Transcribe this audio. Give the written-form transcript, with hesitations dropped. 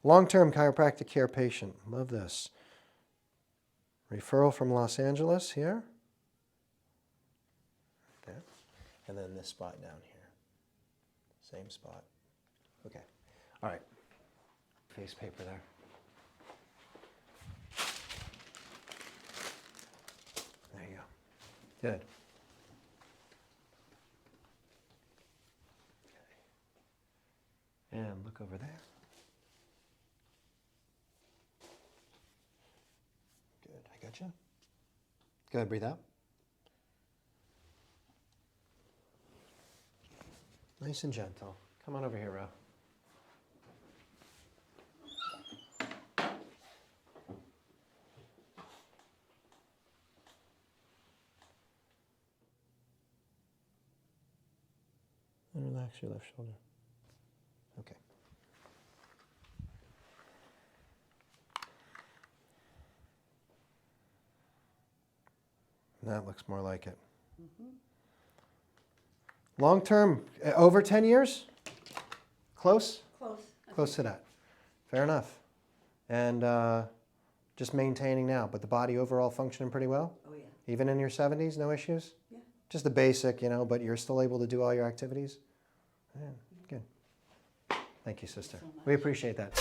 Long-term chiropractic care patient. Love this. Referral from Los Angeles here. There. And then this spot down here. Same spot. Okay. All right. Face paper there. There you go. Good. Okay. And look over there. Good. I got you. Good. Breathe out. Nice and gentle. Come on over here, Ro. And relax your left shoulder. Okay. That looks more like it. Mm-hmm. Long term, over 10 years? Close? Close. Close to that. Fair enough. And just maintaining now, but the body overall functioning pretty well? Oh, yeah. Even in your 70s, no issues? Yeah. Just the basic, but you're still able to do all your activities? Yeah, good. Thank you, sister. Thank you so much. We appreciate that.